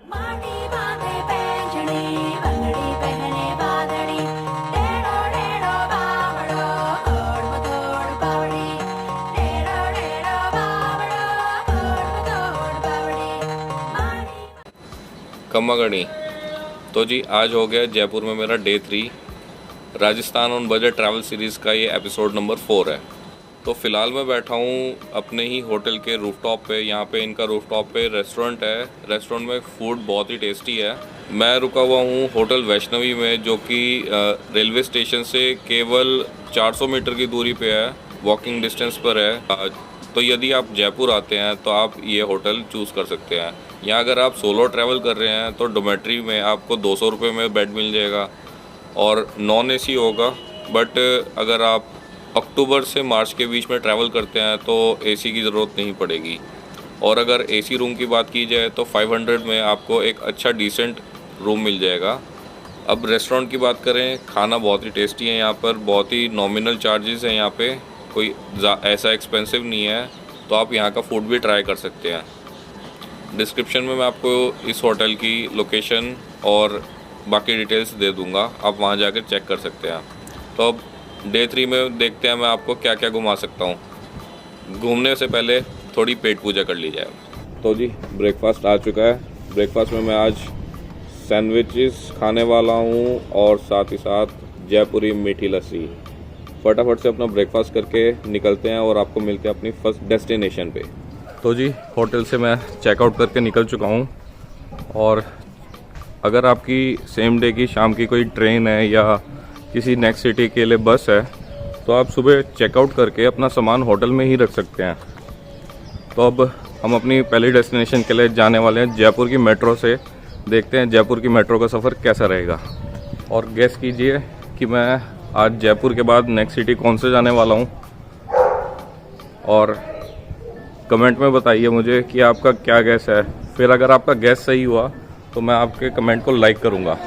माटी बांधे पैंजणी बंगड़ी पहने बादड़ी टेढ़ो टेढ़ो बावड़ो ओढ़ मदोड़ बावड़ी टेढ़ो टेढ़ो बावड़ो ओढ़ मदोड़ बावड़ी माटी। कम्मागणी। तो जी आज हो गया जयपुर में मेरा day 3। Rajasthan on budget travel series का ये एपिसोड नंबर 4 है। तो फ़िलहाल मैं बैठा हूँ अपने ही होटल के रूफ़टॉप पे। यहाँ पे इनका रूफ़टॉप पे रेस्टोरेंट है। रेस्टोरेंट में फ़ूड बहुत ही टेस्टी है। मैं रुका हुआ हूँ होटल वैष्णवी में, जो कि रेलवे स्टेशन से केवल 400 मीटर की दूरी पे है, वॉकिंग डिस्टेंस पर है। तो यदि आप जयपुर आते हैं तो आप ये होटल चूज़ कर सकते हैं। यहाँ अगर आप सोलो ट्रैवल कर रहे हैं तो डोमेट्री में आपको 200 रुपये में बेड मिल जाएगा और नॉन एसी होगा। बट अगर आप अक्टूबर से मार्च के बीच में ट्रैवल करते हैं तो एसी की ज़रूरत नहीं पड़ेगी। और अगर एसी रूम की बात की जाए तो 500 में आपको एक अच्छा डिसेंट रूम मिल जाएगा। अब रेस्टोरेंट की बात करें, खाना बहुत ही टेस्टी है यहाँ पर, बहुत ही नॉमिनल चार्जेस हैं यहाँ पे, कोई ऐसा एक्सपेंसिव नहीं है। तो आप यहाँ का फूड भी ट्राई कर सकते हैं। डिस्क्रिप्शन में मैं आपको इस होटल की लोकेशन और बाकी डिटेल्स दे दूँगा, आप वहाँ जाकर चेक कर सकते हैं। तो अब डे 3 में देखते हैं मैं आपको क्या क्या घुमा सकता हूँ। घूमने से पहले थोड़ी पेट पूजा कर ली जाए। तो जी ब्रेकफास्ट आ चुका है। ब्रेकफास्ट में मैं आज सैंडविचेस खाने वाला हूँ और साथ ही साथ जयपुरी मीठी लस्सी। फटाफट से अपना ब्रेकफास्ट करके निकलते हैं और आपको मिलते हैं अपनी फर्स्ट डेस्टिनेशन पे। तो जी होटल से मैं चेकआउट करके निकल चुका हूँ। और अगर आपकी सेम डे की शाम की कोई ट्रेन है या किसी नेक्स्ट सिटी के लिए बस है तो आप सुबह चेकआउट करके अपना सामान होटल में ही रख सकते हैं। तो अब हम अपनी पहली डेस्टिनेशन के लिए जाने वाले हैं जयपुर की मेट्रो से। देखते हैं जयपुर की मेट्रो का सफ़र कैसा रहेगा। और गेस कीजिए कि मैं आज जयपुर के बाद नेक्स्ट सिटी कौन से जाने वाला हूँ। और कमेंट में बताइए मुझे कि आपका क्या गैस है। फिर अगर आपका गैस सही हुआ तो मैं आपके कमेंट को लाइक करूँगा।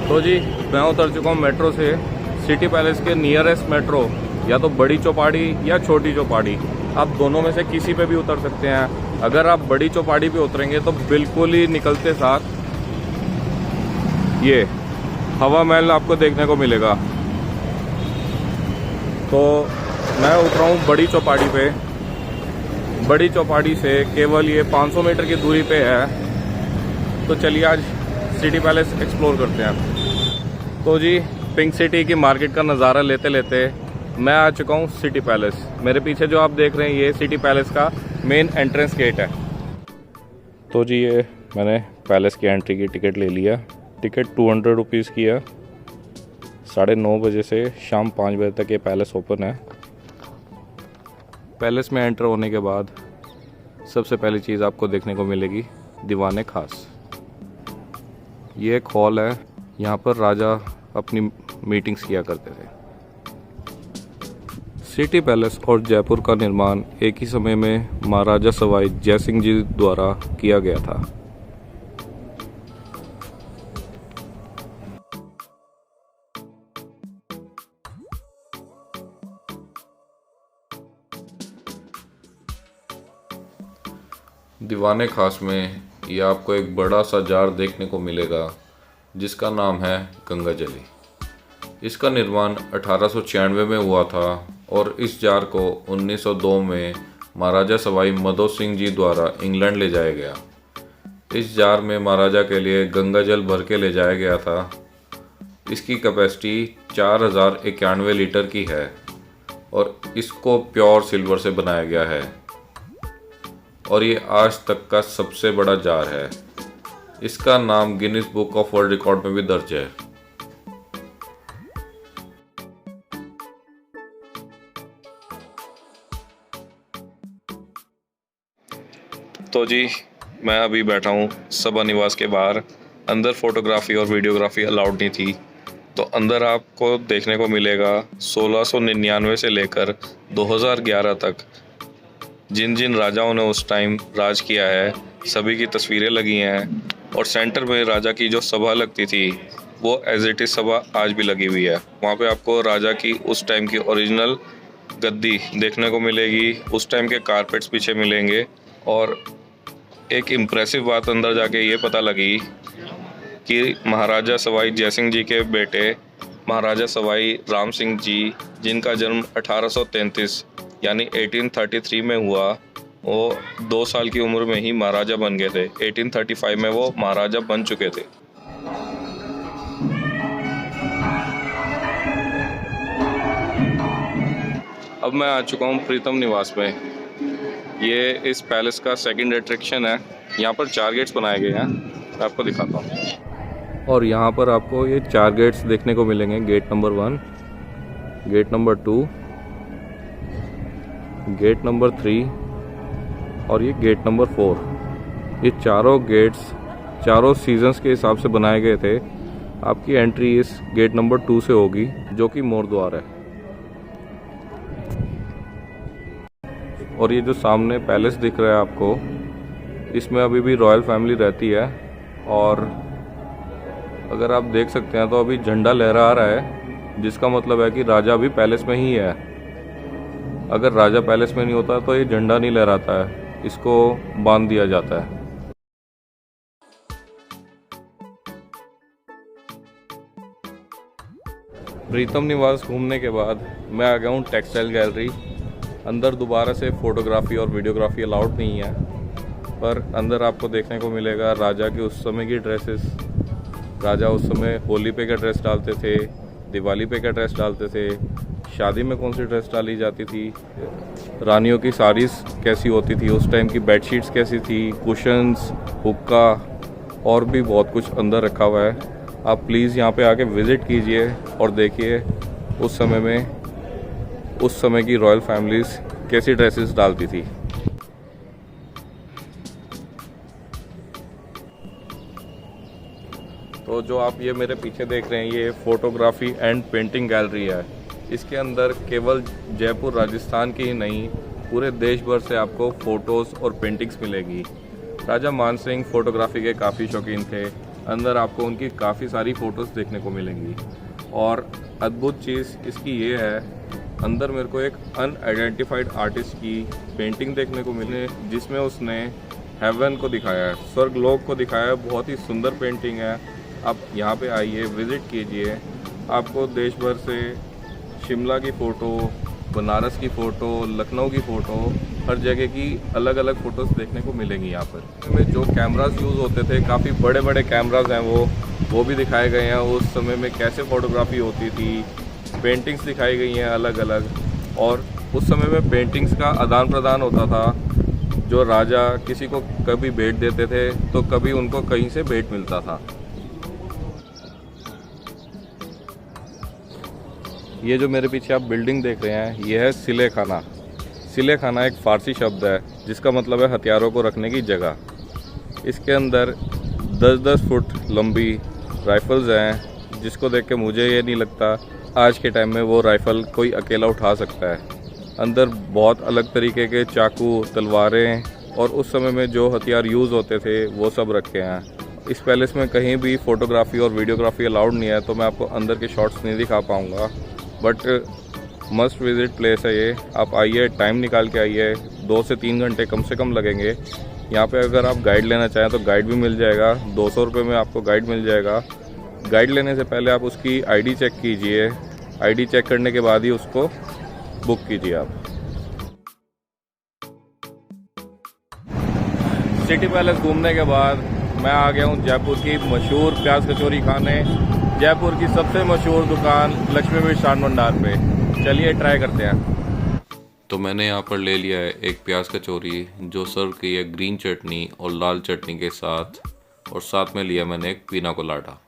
तो जी मैं उतर चुका हूँ मेट्रो से। सिटी पैलेस के नियरेस्ट मेट्रो या तो बड़ी चौपाड़ी या छोटी चौपाड़ी, आप दोनों में से किसी पे भी उतर सकते हैं। अगर आप बड़ी चौपाड़ी पे उतरेंगे तो बिल्कुल ही निकलते साथ ये हवा महल आपको देखने को मिलेगा। तो मैं उतरा हूँ बड़ी चौपाड़ी पे। बड़ी चौपाड़ी से केवल ये 500 मीटर की दूरी पे है। तो चलिए आज सिटी पैलेस एक्सप्लोर करते हैं। तो जी पिंक सिटी की मार्केट का नज़ारा लेते लेते मैं आ चुका हूँ सिटी पैलेस। मेरे पीछे जो आप देख रहे हैं ये सिटी पैलेस का मेन एंट्रेंस गेट है। तो जी ये मैंने पैलेस की एंट्री की टिकट ले लिया। टिकट 200 रुपीज़ की है। 9:30 बजे से शाम 5 बजे तक ये पैलेस ओपन है। पैलेस में एंटर होने के बाद सबसे पहली चीज़ आपको देखने को मिलेगी दीवाने खास। ये एक हॉल है, यहाँ पर राजा अपनी मीटिंग्स किया करते थे। सिटी पैलेस और जयपुर का निर्माण एक ही समय में महाराजा सवाई जय सिंह जी द्वारा किया गया था। दीवाने खास में ये आपको एक बड़ा सा जार देखने को मिलेगा जिसका नाम है गंगा जली। इसका निर्माण 1896 में हुआ था और इस जार को 1902 में महाराजा सवाई माधो सिंह जी द्वारा इंग्लैंड ले जाया गया। इस जार में महाराजा के लिए गंगा जल भर के ले जाया गया था। इसकी कैपेसिटी 4091 लीटर की है और इसको प्योर सिल्वर से बनाया गया है और ये आज तक का सबसे बड़ा जार है। इसका नाम Guinness book of world record में भी दर्ज है। तो जी मैं अभी बैठा हूँ सभा निवास के बाहर। अंदर फोटोग्राफी और वीडियोग्राफी अलाउड नहीं थी, तो अंदर आपको देखने को मिलेगा 1699 से लेकर 2011 तक जिन जिन राजाओं ने उस टाइम राज किया है सभी की तस्वीरें लगी हैं। और सेंटर में राजा की जो सभा लगती थी वो एज इट इज़ सभा आज भी लगी हुई है। वहाँ पे आपको राजा की उस टाइम की ओरिजिनल गद्दी देखने को मिलेगी, उस टाइम के कारपेट्स पीछे मिलेंगे। और एक इम्प्रेसिव बात अंदर जाके ये पता लगी कि महाराजा सवाई जयसिंह जी के बेटे महाराजा सवाई राम सिंह जी, जिनका जन्म 1833 यानी 1833 में हुआ, वो 2 साल की उम्र में ही महाराजा बन गए थे। 1835 में वो महाराजा बन चुके थे। अब मैं आ चुका हूँ प्रीतम निवास में। ये इस पैलेस का सेकंड अट्रैक्शन है। यहाँ पर 4 गेट्स बनाए गए हैं, मैं आपको दिखाता हूँ। और यहाँ पर आपको ये 4 गेट्स देखने को मिलेंगे। Gate number 1, gate number 2, gate number 3 और ये गेट नंबर 4। ये चारों गेट्स चारों सीजन्स के हिसाब से बनाए गए थे। आपकी एंट्री इस गेट नंबर 2 से होगी, जो कि मोर द्वार है। और ये जो सामने पैलेस दिख रहा है आपको, इसमें अभी भी रॉयल फैमिली रहती है। और अगर आप देख सकते हैं तो अभी झंडा लहरा रहा है, जिसका मतलब है कि राजा भी पैलेस में ही है। अगर राजा पैलेस में नहीं होता तो ये झंडा नहीं लहराता है, इसको बांध दिया जाता है। प्रीतम निवास घूमने के बाद मैं आ गया हूँ टेक्सटाइल गैलरी। अंदर दोबारा से फ़ोटोग्राफी और वीडियोग्राफी अलाउड नहीं है, पर अंदर आपको देखने को मिलेगा राजा की उस समय की ड्रेसेस। राजा उस समय होली पे का ड्रेस डालते थे, दिवाली पे का ड्रेस डालते थे, शादी में कौन सी ड्रेस डाली जाती थी, रानियों की साड़ीज़ कैसी होती थी उस टाइम की, बेडशीट्स कैसी थी, कुशन्स, हुक्का और भी बहुत कुछ अंदर रखा हुआ है। आप प्लीज़ यहाँ पे आके विज़िट कीजिए और देखिए उस समय की रॉयल फैमिलीज़ कैसी ड्रेसेस डालती थी। तो जो आप ये मेरे पीछे देख रहे हैं, ये फ़ोटोग्राफी एंड पेंटिंग गैलरी है। इसके अंदर केवल जयपुर राजस्थान की ही नहीं, पूरे देश भर से आपको फ़ोटोज़ और पेंटिंग्स मिलेगी। राजा मान सिंह फ़ोटोग्राफी के काफ़ी शौकीन थे। अंदर आपको उनकी काफ़ी सारी फ़ोटोज़ देखने को मिलेंगी। और अद्भुत चीज़ इसकी ये है, अंदर मेरे को एक अनआइडेंटिफाइड आर्टिस्ट की पेंटिंग देखने को मिले, जिसमें उसने हेवन को दिखाया है, स्वर्गलोक को दिखाया है। बहुत ही सुंदर पेंटिंग है। आप यहाँ पे आइए, विज़िट कीजिए। आपको देश भर से शिमला की फ़ोटो, बनारस की फ़ोटो, लखनऊ की फ़ोटो, हर जगह की अलग अलग फ़ोटोज़ देखने को मिलेंगी यहाँ पर। में जो कैमरास यूज़ होते थे, काफ़ी बड़े बड़े कैमरास हैं, वो भी दिखाए गए हैं। उस समय में कैसे फ़ोटोग्राफी होती थी, पेंटिंग्स दिखाई गई हैं अलग अलग। और उस समय में पेंटिंग्स का आदान प्रदान होता था। जो राजा किसी को कभी भेंट देते थे तो कभी उनको कहीं से भेंट मिलता था। ये जो मेरे पीछे आप बिल्डिंग देख रहे हैं, ये है सिले खाना। सिले खाना एक फ़ारसी शब्द है जिसका मतलब है हथियारों को रखने की जगह। इसके अंदर 10-10 फुट लंबी राइफ़ल्स हैं, जिसको देख के मुझे ये नहीं लगता आज के टाइम में वो राइफ़ल कोई अकेला उठा सकता है। अंदर बहुत अलग तरीके के चाकू, तलवारें और उस समय में जो हथियार यूज़ होते थे वो सब रखे हैं। इस पैलेस में कहीं भी फ़ोटोग्राफी और वीडियोग्राफी अलाउड नहीं है, तो मैं आपको अंदर के शॉट्स नहीं दिखा पाऊँगा। बट मस्ट विज़िट प्लेस है ये। आप आइए, टाइम निकाल के आइए। 2 से 3 घंटे कम से कम लगेंगे। यहाँ पे अगर आप गाइड लेना चाहें तो गाइड भी मिल जाएगा। 200 रुपये में आपको गाइड मिल जाएगा। गाइड लेने से पहले आप उसकी आईडी चेक कीजिए। आईडी चेक करने के बाद ही उसको बुक कीजिए आप। सिटी पैलेस घूमने के बाद मैं आ गया हूँ जयपुर की मशहूर प्याज कचौरी खाने। जयपुर की सबसे मशहूर दुकान लक्ष्मी मिष्ठान भंडार पे। चलिए ट्राई करते हैं। तो मैंने यहाँ पर ले लिया है एक प्याज कचौरी, जो सर्व की है ग्रीन चटनी और लाल चटनी के साथ, और साथ में लिया मैंने एक पीना कोलाडा।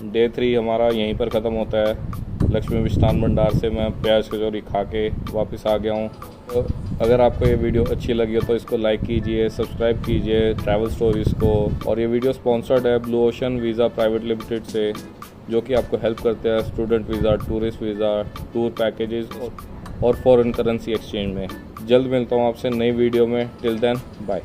डे 3 हमारा यहीं पर ख़त्म होता है। लक्ष्मी मिष्ठान भंडार से मैं प्याज कचौरी खा के वापस आ गया हूँ। अगर आपको ये वीडियो अच्छी लगी हो तो इसको लाइक कीजिए, सब्सक्राइब कीजिए ट्रैवल स्टोरीज़ को। और ये वीडियो स्पॉन्सर्ड है Blue Ocean Visa Private Limited से, जो कि आपको हेल्प करते हैं student visa, tourist visa, tour packages और फॉरेन करेंसी एक्सचेंज में। जल्द मिलता हूँ आपसे नई वीडियो में। Till then bye.